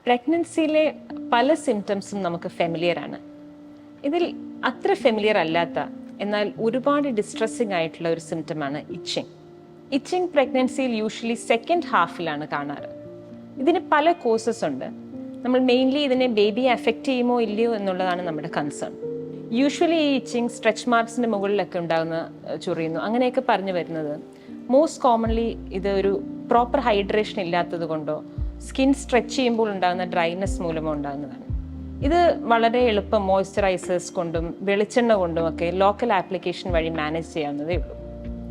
പ്രഗ്നൻസിയിലെ പല സിംറ്റംസും നമുക്ക് ഫെമിലിയർ ആണ്. ഇതിൽ അത്ര ഫെമിലിയർ അല്ലാത്ത എന്നാൽ ഒരുപാട് ഡിസ്ട്രെസ്സിങ് ആയിട്ടുള്ള ഒരു സിംറ്റമാണ് ഇച്ചിങ്. ഇച്ചിങ് പ്രഗ്നൻസിയിൽ യൂഷ്വലി സെക്കൻഡ് ഹാഫിലാണ് കാണാറ്. ഇതിന് പല കോസസ് ഉണ്ട്. നമ്മൾ മെയിൻലി ഇതിനെ ബേബിയെ അഫക്റ്റ് ചെയ്യുമോ ഇല്ലയോ എന്നുള്ളതാണ് നമ്മുടെ കൺസേൺ. യൂഷ്വലി ഈ ഇച്ചിങ് സ്ട്രെച്ച് മാർക്സിൻ്റെ മുകളിലൊക്കെ ഉണ്ടാകുന്ന ചൊറിയുന്നു അങ്ങനെയൊക്കെ പറഞ്ഞു വരുന്നത് മോസ്റ്റ് കോമൺലി ഇത് ഒരു പ്രോപ്പർ ഹൈഡ്രേഷൻ ഇല്ലാത്തത് കൊണ്ടോ സ്കിൻ സ്ട്രെച്ച് ചെയ്യുമ്പോൾ ഉണ്ടാകുന്ന ഡ്രൈനെസ് മൂലമോ ഉണ്ടാകുന്നതാണ്. ഇത് വളരെ എളുപ്പം മോയ്സ്ചറൈസേഴ്സ് കൊണ്ടും വെളിച്ചെണ്ണ കൊണ്ടും ഒക്കെ ലോക്കൽ ആപ്ലിക്കേഷൻ വഴി മാനേജ് ചെയ്യാവുന്നതേ ഉള്ളൂ.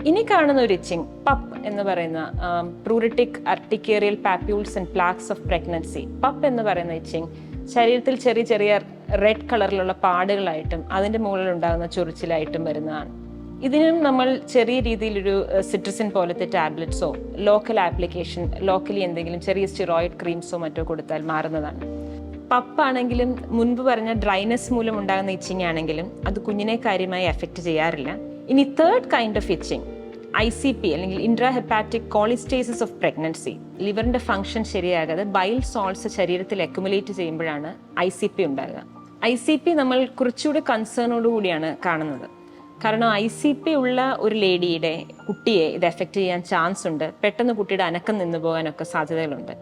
ഇനി കാണുന്ന ഒരു ഇച്ചിങ് പപ്പ് എന്ന് പറയുന്ന pruritic urticarial papules and plaques of pregnancy. PUPP എന്ന് പറയുന്ന ഇച്ചിങ് ശരീരത്തിൽ ചെറിയ ചെറിയ റെഡ് കളറിലുള്ള പാടുകളായിട്ടും അതിൻ്റെ മുകളിൽ ഉണ്ടാകുന്ന ചൊറിച്ചിലായിട്ടും വരുന്നതാണ്. ഇതിനും നമ്മൾ ചെറിയ രീതിയിലൊരു സിട്രസിൻ പോലത്തെ ടാബ്ലറ്റ്സോ ലോക്കൽ ആപ്ലിക്കേഷൻ ലോക്കലി എന്തെങ്കിലും ചെറിയ സ്റ്റിറോയിഡ് ക്രീംസോ മറ്റോ കൊടുത്താൽ മാറുന്നതാണ്. പപ്പാണെങ്കിലും മുൻപ് പറഞ്ഞ ഡ്രൈനെസ് മൂലം ഉണ്ടാകുന്ന ഇച്ചിങ് ആണെങ്കിലും അത് കുഞ്ഞിനെ കാര്യമായി എഫക്റ്റ് ചെയ്യാറില്ല. ഇനി third kind of itching ICP അല്ലെങ്കിൽ intra hepatic cholestasis of pregnancy. ലിവറിന്റെ ഫംഗ്ഷൻ ശരിയാകാതെ ബൈൽ സോൾട്സ് ശരീരത്തിൽ അക്യുമുലേറ്റ് ചെയ്യുമ്പോഴാണ് ICP ഉണ്ടാകുക. ICP നമ്മൾ കുറച്ചുകൂടി കൺസേണോടുകൂടിയാണ് കാണുന്നത്. കാരണം ICP ഉള്ള ഒരു ലേഡിയുടെ കുട്ടിയെ ഇത് എഫക്റ്റ് ചെയ്യാൻ ചാൻസ് ഉണ്ട്. പെട്ടെന്ന് കുട്ടിയുടെ അനക്കം നിന്നു പോകാനൊക്കെ സാധ്യതകളുണ്ട്.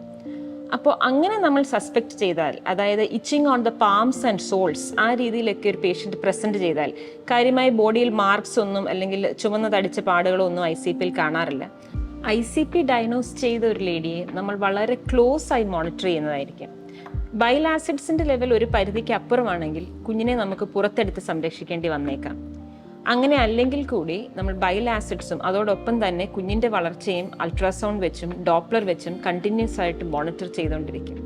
അപ്പോൾ അങ്ങനെ നമ്മൾ സസ്പെക്ട് ചെയ്താൽ, അതായത് itching on the palms and soles, ആ രീതിയിലൊക്കെ ഒരു പേഷ്യൻറ്റ് പ്രസൻറ്റ് ചെയ്താൽ കാര്യമായി ബോഡിയിൽ മാർക്സ് ഒന്നും അല്ലെങ്കിൽ ചുവന്ന തടിച്ച പാടുകളോ ഒന്നും ICPയിൽ കാണാറില്ല. ICP ഡയഗ്നോസ് ചെയ്ത ഒരു ലേഡിയെ നമ്മൾ വളരെ ക്ലോസ് ആയി മോണിറ്റർ ചെയ്യുന്നതായിരിക്കും. ബൈൽ ആസിഡ്സിൻ്റെ ലെവൽ ഒരു പരിധിക്ക് അപ്പുറമാണെങ്കിൽ കുഞ്ഞിനെ നമുക്ക് പുറത്തെടുത്ത് സംരക്ഷിക്കേണ്ടി വന്നേക്കാം. അങ്ങനെ അല്ലെങ്കിൽ കൂടി നമ്മൾ ബൈൽ ആസിഡ്സും അതോടൊപ്പം തന്നെ കുഞ്ഞിൻ്റെ വളർച്ചയും അൾട്രാസൗണ്ട് വെച്ചും ഡോപ്ലർ വെച്ചും കണ്ടിന്യൂസ് ആയിട്ട് മോണിറ്റർ ചെയ്തുകൊണ്ടിരിക്കും.